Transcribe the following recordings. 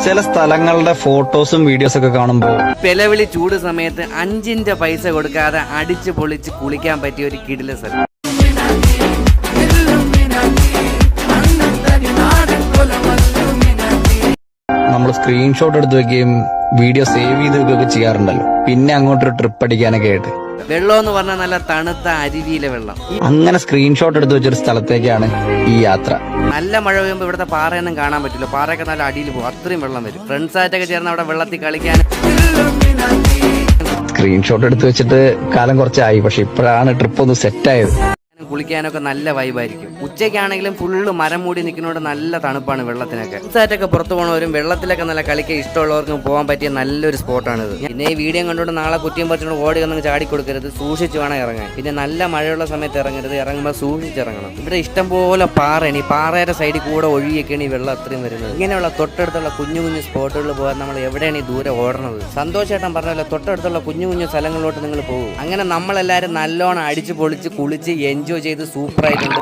ചില സ്ഥലങ്ങളുടെ ഫോട്ടോസും വീഡിയോസും ഒക്കെ കാണുമ്പോൾ പെലവിളി ചൂട് സമയത്ത് 5 പൈസ കൊടുക്കാതെ അടിച്ച് പൊളിച്ച് കുളിക്കാൻ പറ്റിയ ഒരു കിടില സ്ഥലം. നമ്മൾ സ്ക്രീൻഷോട്ട് എടുത്ത് വെക്കുകയും വീഡിയോ സേവ് ചെയ്ത് വെക്കുകയൊക്കെ ചെയ്യാറുണ്ടല്ലോ. പിന്നെ അങ്ങോട്ടൊരു ട്രിപ്പ് അടിക്കാനൊക്കെ ആയിട്ട് വെള്ളം എന്ന് പറഞ്ഞാൽ നല്ല തണുത്ത അരുവിയിലെ വെള്ളം. അങ്ങനെ സ്ക്രീൻഷോട്ട് എടുത്ത് വെച്ചൊരു സ്ഥലത്തേക്കാണ് ഈ യാത്ര. നല്ല മഴ പെയ്യുമ്പോൾ ഇവിടുത്തെ പാറയൊന്നും കാണാൻ പറ്റില്ല. പാറയൊക്കെ നല്ല അടിയിൽ പോകും, അത്രയും വെള്ളം വരും. ഫ്രണ്ട്സായിട്ടൊക്കെ ചേർന്ന് അവിടെ വെള്ളത്തിൽ കളിക്കാൻ. സ്ക്രീൻഷോട്ട് എടുത്ത് വെച്ചിട്ട് കാലം കുറച്ചായി, പക്ഷെ ഇപ്പോഴാണ് ട്രിപ്പ് ഒന്ന് സെറ്റായത്. കുളിക്കാനൊക്കെ നല്ല വൈബായിരിക്കും. ഉച്ചയ്ക്കാണെങ്കിലും ഫുള്ള് മരം മൂടി നിൽക്കുന്നതുകൊണ്ട് നല്ല തണുപ്പാണ് വെള്ളത്തിനൊക്കെ. ഫ്രണ്ട്സായിട്ടൊക്കെ പുറത്തു പോകണവരും വെള്ളത്തിലൊക്കെ നല്ല കളിക്കാൻ ഇഷ്ടമുള്ളവർക്കും പോകാൻ പറ്റിയ നല്ലൊരു സ്പോട്ടാണിത്. പിന്നെ ഈ വീഡിയോ കണ്ടുകൊണ്ട് നാളെ കുറ്റിയും പറിച്ചുകൊണ്ട് ഓടി ഒന്നും ചാടി കൊടുക്കരുത്, സൂക്ഷിച്ച് വേണം ഇറങ്ങാൻ. പിന്നെ നല്ല മഴയുള്ള സമയത്ത് ഇറങ്ങരുത്, ഇറങ്ങുമ്പോൾ സൂക്ഷിച്ചിറങ്ങണം. ഇവിടെ ഇഷ്ടംപോലെ പാറയാണ്, ഈ പാറയുടെ സൈഡിൽ കൂടെ ഒഴുകിയൊക്കെയാണ് ഈ വെള്ളം അത്രയും വരുന്നത്. ഇങ്ങനെയുള്ള തൊട്ടടുത്തുള്ള കുഞ്ഞു കുഞ്ഞു സ്പോട്ടുകളിൽ പോകാൻ നമ്മൾ എവിടെയാണ് ഈ ദൂരെ ഓടണത്. സന്തോഷേട്ടൻ പറഞ്ഞല്ലോ, തൊട്ടടുത്തുള്ള കുഞ്ഞു കുഞ്ഞു സ്ഥലങ്ങളിലോട്ട് നിങ്ങൾ പോകും. അങ്ങനെ നമ്മളെല്ലാവരും നല്ലോണം അടിച്ച് പൊളിച്ച് കുളിച്ച് എൻജോയ് ചെയ്ത് സൂപ്പറായിട്ടുണ്ട്.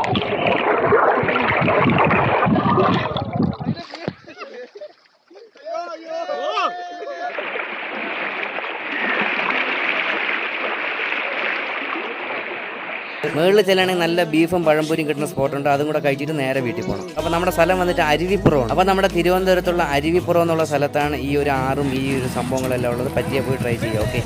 മേളിൽ ചെല്ലുകയാണെങ്കിൽ നല്ല ബീഫും പഴംപൊരിയും കിട്ടുന്ന സ്പോട്ടുണ്ട്. അതും കൂടെ കഴിച്ചിട്ട് നേരെ വീട്ടിൽ പോകണം. അപ്പോൾ നമ്മുടെ സ്ഥലം വന്നിട്ട് അരുവിപ്പുറമാണ്. അപ്പോൾ നമ്മുടെ തിരുവനന്തപുരത്തുള്ള അരുവിപ്പുറം എന്നുള്ള സ്ഥലത്താണ് ഈ ഒരു ആറും ഈ ഒരു സംഭവങ്ങളെല്ലാം ഉള്ളത്. പറ്റിയ പോയി ട്രൈ ചെയ്യാം. ഓക്കെ.